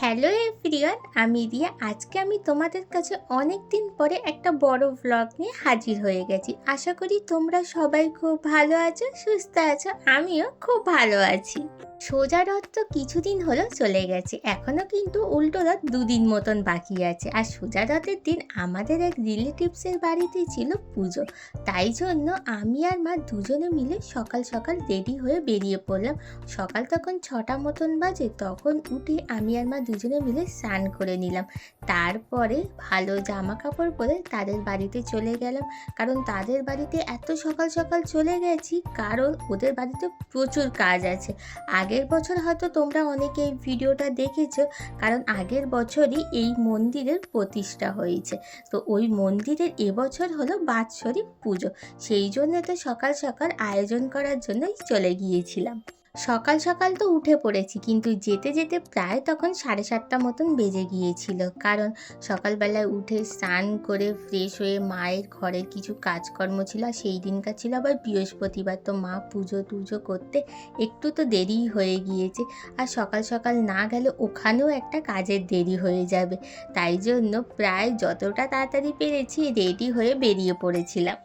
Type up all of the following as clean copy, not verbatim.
Hello everyone, আমি রিয়া। আজকে আমি তোমাদের কাছে অনেক দিন পরে একটা বড় ব্লগ নিয়ে হাজির হয়ে গেছি। আশা করি তোমরা সবাই খুব ভালো আছো, সুস্থ আছো। আমিও খুব ভালো আছি। সোজা রথ তো কিছুদিন হলো চলে গেছে, এখনো কিন্তু উল্টো রথ দুদিন মতন বাকি আছে। আর সোজা রথের দিন আমাদের এক রিলেটিভসের বাড়িতে ছিল পুজো। তাই জন্য আমি আর মা দুজনে মিলে সকাল সকাল রেডি হয়ে বেরিয়ে পড়লাম। সকাল তখন 6টা মতন বাজে। তখন উঠে আমি আর মা দুজনে মিলে স্নান করে নিলাম। তারপরে ভালো জামা কাপড় পরে তাদের বাড়িতে চলে গেলাম। কারণ তাদের বাড়িতে এত সকাল সকাল চলে গেছি কারণ ওদের বাড়িতে প্রচুর কাজ আছে। আগের বছর হয়তো তোমরা অনেকে এই ভিডিওটা দেখেছো, কারণ আগের বছরই এই মন্দিরের প্রতিষ্ঠা হয়েছে। তো ওই মন্দিরের এবছর হলো বাৎসরিক পুজো। সেই জন্য তো সকাল সকাল আয়োজন করার জন্যই চলে গিয়েছিলাম। সকাল সকাল তো উঠে পড়েছি, কিন্তু যেতে যেতে প্রায় তখন 7:30 মতন বেজে গিয়েছিল। কারণ সকালবেলায় উঠে স্নান করে ফ্রেশ হয়ে মায়ের ঘরের কিছু কাজকর্ম ছিল। আর সেই দিনকার ছিল আবার বৃহস্পতিবার, তো মা পুজো টুজো করতে একটু তো দেরিই হয়ে গিয়েছে। আর সকাল সকাল না গেলে ওখানেও একটা কাজের দেরি হয়ে যাবে। তাই জন্য প্রায় যতটা তাড়াতাড়ি পেরেছি রেডি হয়ে বেরিয়ে পড়েছিলাম।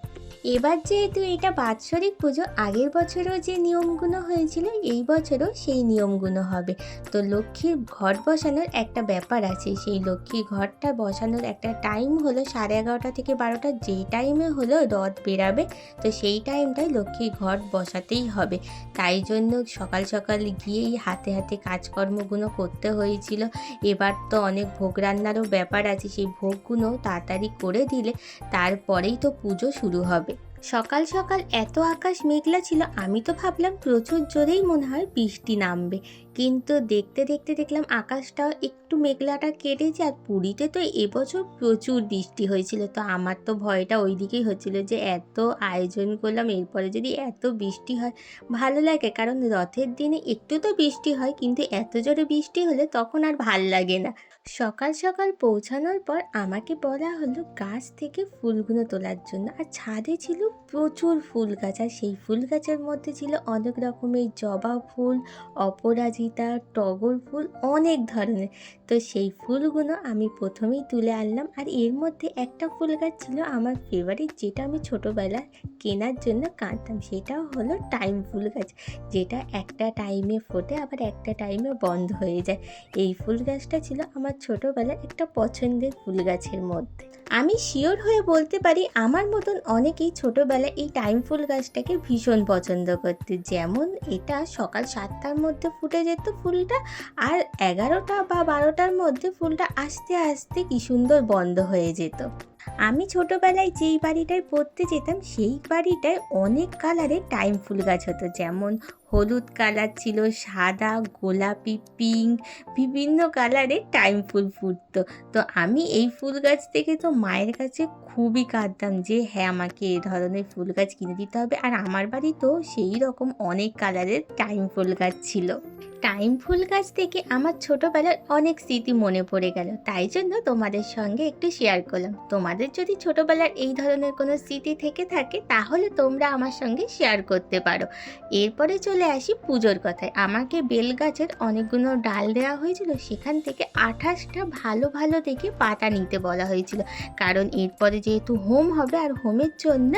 এবার যেহেতু এটা বাৎসরিক পুজো, আগের বছরও যে নিয়মগুলো হয়েছিল এই বছরও সেই নিয়মগুলো হবে। তো লক্ষ্মীর ঘট বসানোর একটা ব্যাপার আছে। সেই লক্ষ্মীর ঘরটা বসানোর একটা টাইম হলো 11:30 থেকে 12টা। যে টাইমে হলো রথ বেরাবে, তো সেই টাইমটাই লক্ষ্মীর ঘট বসাতেই হবে। তাই জন্য সকাল সকাল গিয়েই হাতে হাতে কাজকর্মগুলো করতে হয়েছিল। এবার তো অনেক ভোগ রান্নারও ব্যাপার আছে, সেই ভোগগুলো তাড়াতাড়ি করে দিলে তারপরেই তো পুজো শুরু হবে। সকাল সকাল এত আকাশ মেঘলা ছিল, আমি তো ভাবলাম প্রচুর জোরেই মনে হয় বৃষ্টি নামবে। কিন্তু দেখতে দেখতে দেখলাম আকাশটাও একটু মেঘলাটা কেটেছে। আর পুরীতে তো এবছর প্রচুর বৃষ্টি হয়েছিল। তো আমার তো ভয়টা ওই দিকেই হচ্ছিল যে এত আয়োজন করলাম, এরপরে যদি এত বৃষ্টি হয় ভালো লাগে? কারণ রথের দিনে একটু তো বৃষ্টি হয়, কিন্তু এত জোরে বৃষ্টি হলে তখন আর ভাল লাগে না। সকাল সকাল পৌঁছানোর পর আমাকে বলা হলো গাছ থেকে ফুলগুলো তোলার জন্য। আর ছাদে ছিল প্রচুর ফুল গাছ, আর সেই ফুল গাছের মধ্যে ছিল অনেক রকমের জবা ফুল, অপরাজিতা, টগর ফুল, অনেক ধরনের। তো সেই ফুলগুলো আমি প্রথমেই তুলে আনলাম। আর এর মধ্যে একটা ফুল গাছ ছিল আমার ফেভারিট, যেটা আমি ছোটোবেলায় কেনার জন্য কাঁদতাম। সেটাও হলো টাইম ফুল গাছ, যেটা একটা টাইমে ফোটে আবার একটা টাইমে বন্ধ হয়ে যায়। এই ফুল গাছটা ছিল আমার ছোটোবেলার একটা পছন্দের ফুল গাছের মধ্যে। আমি শিওর হয়ে বলতে পারি আমার মতন অনেকেই ছোটোবেলায় এই টাইম ফুল গাছটাকে ভীষণ পছন্দ করতে। যেমন এটা সকাল 7টার মধ্যে ফুটে যেত ফুলটা, আর 11টা বা 12টার মধ্যে ফুলটা আস্তে আস্তে কি সুন্দর বন্ধ হয়ে যেত। আমি ছোটোবেলায় যেই বাড়িটায় পড়তে যেতাম সেই বাড়িটায় অনেক কালারের টাইম ফুল গাছ হতো। যেমন হলুদ কালার ছিল, সাদা, গোলাপি, পিঙ্ক, বিভিন্ন কালারের টাইম ফুল ফুটতো। তো আমি এই ফুল গাছ থেকে তো মায়ের কাছে খুবই কাঁদতাম যে হ্যাঁ, আমাকে এই ধরনের ফুল গাছ কিনে দিতে হবে। আর আমার বাড়িতেও সেই রকম অনেক কালারের টাইম ফুল গাছ ছিল। টাইম ফুল গাছ থেকে আমার ছোটোবেলার অনেক স্মৃতি মনে পড়ে গেল, তাই জন্য তোমাদের সঙ্গে একটু শেয়ার করলাম। তোমাদের যদি ছোটোবেলার এই ধরনের কোনো স্মৃতি থেকে থাকে তাহলে তোমরা আমার সঙ্গে শেয়ার করতে পারো। এরপরে চলে আসি পুজোর কথায়। আমাকে বেল গাছের অনেকগুলো ডাল দেওয়া হয়েছিল, সেখান থেকে 28টা ভালো ভালো দেখে পাতা নিতে বলা হয়েছিল। কারণ এরপরে যেহেতু হোম হবে, আর হোমের জন্য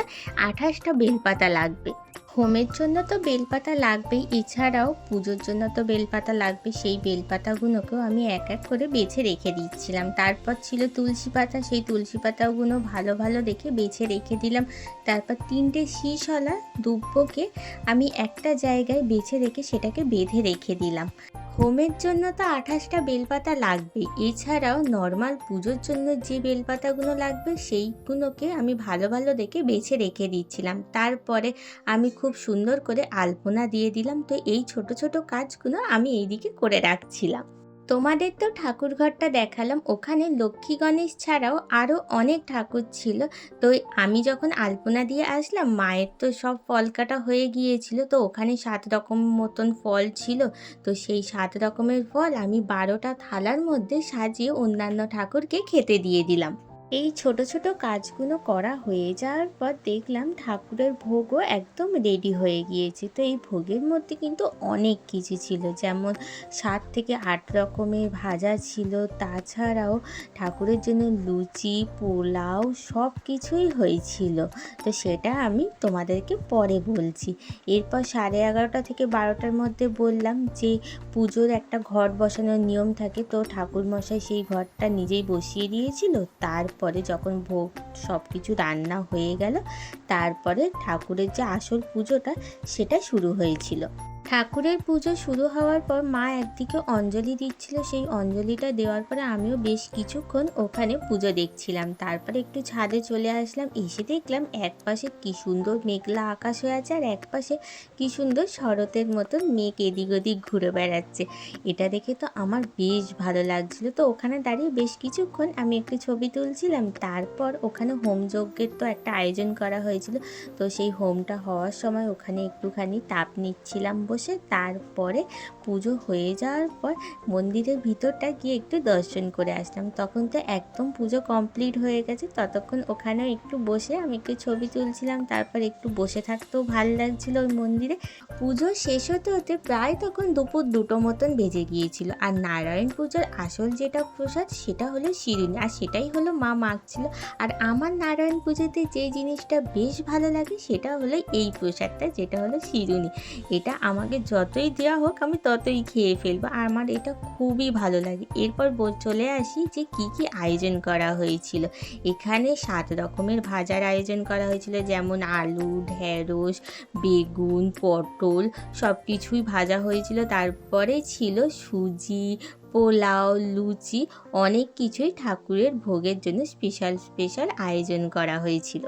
28টা বেলপাতা লাগবে। হোমের জন্য তো বেলপাতা লাগবেই, এছাড়াও পুজোর জন্য তো বেলপাতা লাগবে। সেই বেলপাতাগুলোকেও আমি এক এক করে বেছে রেখে দিচ্ছিলাম। তারপর ছিল তুলসী পাতা, সেই তুলসী পাতাগুলো ভালো ভালো দেখে বেছে রেখে দিলাম। তারপর 3টে শীষওয়ালা দুব্বকে আমি একটা জায়গায় বেছে রেখে সেটাকে বেঁধে রেখে দিলাম। হোমের জন্য তো 28টা বেলপাতা লাগবে, এছাড়াও নর্মাল পুজোর জন্য যে বেলপাতাগুলো লাগবে সেইগুলোকে আমি ভালো ভালো দেখে বেছে রেখে দিচ্ছিলাম। তারপরে আমি খুব সুন্দর করে আলপনা দিয়ে দিলাম। তো এই ছোট ছোট কাজগুলো আমি এইদিকে করে রাখছিলাম। তোমাদের তো ঠাকুর ঘরটা দেখালাম, ওখানে লক্ষ্মী গণেশ ছাড়াও আরও অনেক ঠাকুর ছিল। তো আমি যখন আলপনা দিয়ে আসলাম, মায়ের তো সব ফল কাটা হয়ে গিয়েছিল। তো ওখানে 7 রকম মতন ফল ছিল। তো সেই 7 রকমের ফল আমি 12টা থালার মধ্যে সাজিয়ে অন্যান্য ঠাকুরকে খেতে দিয়ে দিলাম। এই ছোট ছোট কাজগুলো করা হয়ে যাওয়ার পর দেখলাম ঠাকুরের ভোগও একদম রেডি হয়ে গিয়েছে। তো এই ভোগের মধ্যে কিন্তু অনেক কিছু ছিল, যেমন 7 থেকে 8 রকমের ভাজা ছিল। তাছাড়াও ঠাকুরের জন্য লুচি, পোলাও সব কিছুই হয়েছিল। তো সেটা আমি তোমাদেরকে পরে বলছি। এরপর 11:30 থেকে 12টার মধ্যে বললাম যে পুজোর একটা ঘট বসানোর নিয়ম থাকে, তো ঠাকুরমশাই সেই ঘরটা নিজেই বসিয়ে দিয়েছিল। তারপরে যখন ভোগ সব কিছু রান্না হয়ে গেল, তারপরে ঠাকুরের যে আসল পুজোটা সেটা শুরু হয়েছিল। ঠাকুরের পুজো শুরু হওয়ার পর মা একদিকে অঞ্জলি দিচ্ছিল, সেই অঞ্জলিটা দেওয়ার পরে আমিও বেশ কিছুক্ষণ ওখানে পুজো দেখছিলাম। তারপরে একটু ছাদে চলে আসলাম, এসে দেখলাম এক পাশে কী সুন্দর মেঘলা আকাশ হয়ে আছে, আর এক পাশে কী সুন্দর শরতের মতন মেঘ এদিক ওদিক ঘুরে বেড়াচ্ছে। এটা দেখে তো আমার বেশ ভালো লাগছিল। তো ওখানে দাঁড়িয়ে বেশ কিছুক্ষণ আমি একটু ছবি তুলছিলাম। তারপর ওখানে হোমযজ্ঞের তো একটা আয়োজন করা হয়েছিল, তো সেই হোমটা হওয়ার সময় ওখানে একটুখানি তাপ নিচ্ছিলাম বসে। তারপরে পুজো হয়ে যাওয়ার পর মন্দিরের ভিতরটা গিয়ে একটু দর্শন করে আসলাম। তখন তো একদম পুজো কমপ্লিট হয়ে গেছে। ততক্ষণ ওখানেও একটু বসে আমি একটু ছবি তুলছিলাম। তারপর একটু বসে থাকতেও ভালো লাগছিল ওই মন্দিরে। পুজো শেষ হতে হতে প্রায় তখন দুপুর 2টো মতন বেজে গিয়েছিল। আর নারায়ণ পুজোর আসল যেটা প্রসাদ সেটা হলো শিরুনি, আর সেটাই হলো মা মাখছিল। আর আমার নারায়ণ পুজোতে যে জিনিসটা বেশ ভালো লাগে সেটা হলো এই প্রসাদটা, যেটা হলো শিরুনি। এটা আমাকে যতই দেওয়া হোক আমি ততই খেয়ে ফেলবো, আর আমার এটা খুবই ভালো লাগে। এরপর চলে আসি যে কি কি আয়োজন করা হয়েছিল। এখানে 7 রকমের ভাজার আয়োজন করা হয়েছিল, যেমন আলু, ঢেঁড়স, বেগুন, পটল সব কিছুই ভাজা হয়েছিল। তারপরে ছিল সুজি, পোলাও, লুচি, অনেক কিছুই ঠাকুরের ভোগের জন্য স্পেশাল স্পেশাল আয়োজন করা হয়েছিল।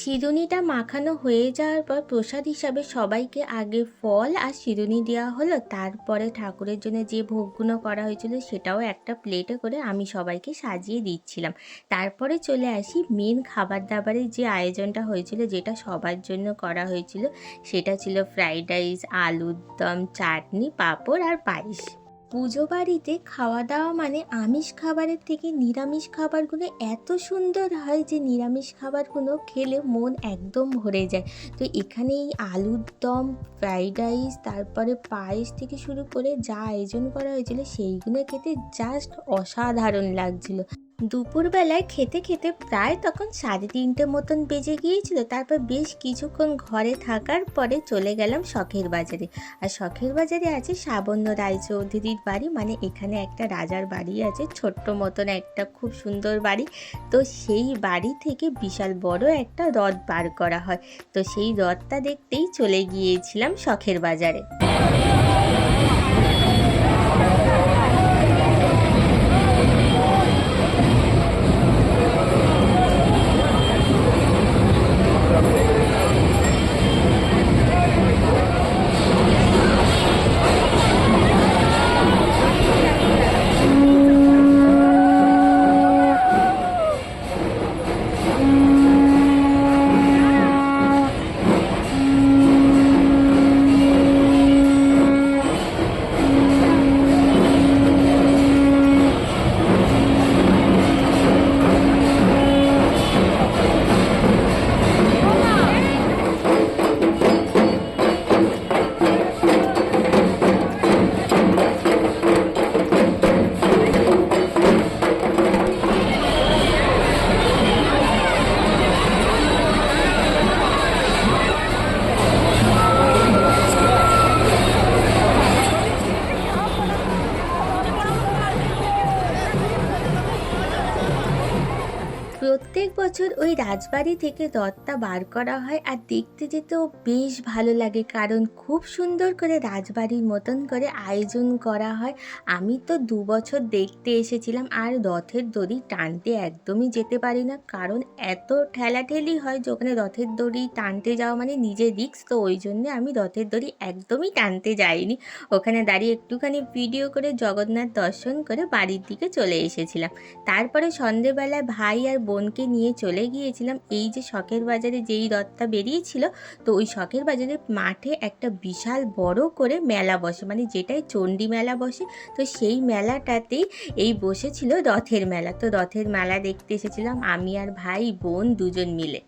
সিঁদুনিটা মাখানো হয়ে যাওয়ার পর প্রসাদ হিসাবে সবাইকে আগে ফল আর সিঁদুনি দেওয়া হলো। তারপরে ঠাকুরের জন্য যে ভোগগুলো করা হয়েছিল সেটাও একটা প্লেটে করে আমি সবাইকে সাজিয়ে দিচ্ছিলাম। তারপরে চলে আসি মেন খাবার দাবারের যে আয়োজনটা হয়েছিল, যেটা সবার জন্য করা হয়েছিল। সেটা ছিল ফ্রাইড রাইস, আলুর দম, চাটনি, পাঁপড় আর পায়েস। পুজো বাড়িতে খাওয়া দাওয়া মানে আমিষ খাবারের থেকে নিরামিষ খাবারগুলো এত সুন্দর হয় যে নিরামিষ খাবারগুলো খেলে মন একদম ভরে যায়। তো এখানে এই আলুর দম, ফ্রাইড রাইস, তারপরে পায়েস থেকে শুরু করে যা আয়োজন করা হয়েছিল সেইগুলো খেতে জাস্ট অসাধারণ লাগছিল। দুপুরবেলায় খেতে খেতে প্রায় তখন 3:30 মতন বেজে গিয়েছিল। তারপর বেশ কিছুক্ষণ ঘরে থাকার পরে চলে গেলাম শখের বাজারে। আর শখের বাজারে আছে সাবন্য রায়চৌধুরীর বাড়ি, মানে এখানে একটা রাজার বাড়ি আছে, ছোট্ট মতন একটা খুব সুন্দর বাড়ি। তো সেই বাড়ি থেকে বিশাল বড় একটা রথ বার করা হয়। তো সেই রথটা দেখতেই চলে গিয়েছিলাম শখের বাজারে। প্রত্যেক বছর ওই রাজবাড়ি থেকে রথটা বার করা হয়, আর দেখতে যেতেও বেশ ভালো লাগে, কারণ খুব সুন্দর করে রাজবাড়ির মতন করে আয়োজন করা হয়। আমি তো 2 বছর দেখতে এসেছিলাম, আর রথের দড়ি টানতে একদমই যেতে পারি না, কারণ এত ঠেলাঠেলি হয় যে ওখানে রথের দড়ি টানতে যাওয়া মানে নিজে রিস্ক। তো ওই জন্যে আমি রথের দড়ি একদমই টানতে যাইনি। ওখানে দাঁড়িয়ে একটুখানি ভিডিও করে জগন্নাথ দর্শন করে বাড়ির দিকে চলে এসেছিলাম। তারপরে সন্ধেবেলায় ভাই আর বোনকে নিয়ে চলে গিয়েছিলাম এই যে শখের বাজারে যেই রথটা বেরিয়েছিল, তো ওই শখের বাজারের মাঠে একটা বিশাল বড় করে মেলা বসে, মানে যেটাই চণ্ডী মেলা বসে, তো সেই মেলাটাতেই এই বসেছিল রথের মেলা। তো রথের মেলা দেখতে এসেছিলাম আমি আর ভাই বোন দুজন মিলে।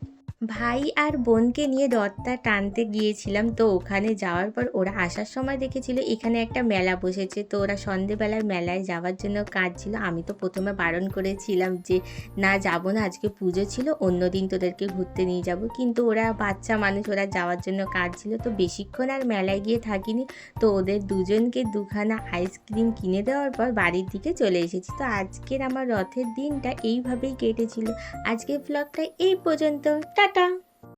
ভাই আর বোনকে নিয়ে রথটা টানতে গিয়েছিলাম। তো ওখানে যাওয়ার পর ওরা আসার সময় দেখেছিল এখানে একটা মেলা বসেছে, তো ওরা সন্ধেবেলার মেলায় যাওয়ার জন্য কাঁদছিল। আমি তো প্রথমে বারণ করেছিলাম যে না যাবো না, আজকে পুজো ছিল, অন্যদিন তোদেরকে ঘুরতে নিয়ে যাব, কিন্তু ওরা বাচ্চা মানুষ, ওরা যাওয়ার জন্য কাঁদছিল। তো বেশিক্ষণ আর মেলায় গিয়ে থাকিনি, তো ওদের দুজনকে দুখানা আইসক্রিম কিনে দেওয়ার পর বাড়ির দিকে চলে এসেছি। তো আজকের আমার রথের দিনটা এইভাবেই কেটেছিল। আজকের ব্লগটা এই পর্যন্ত, টাটা।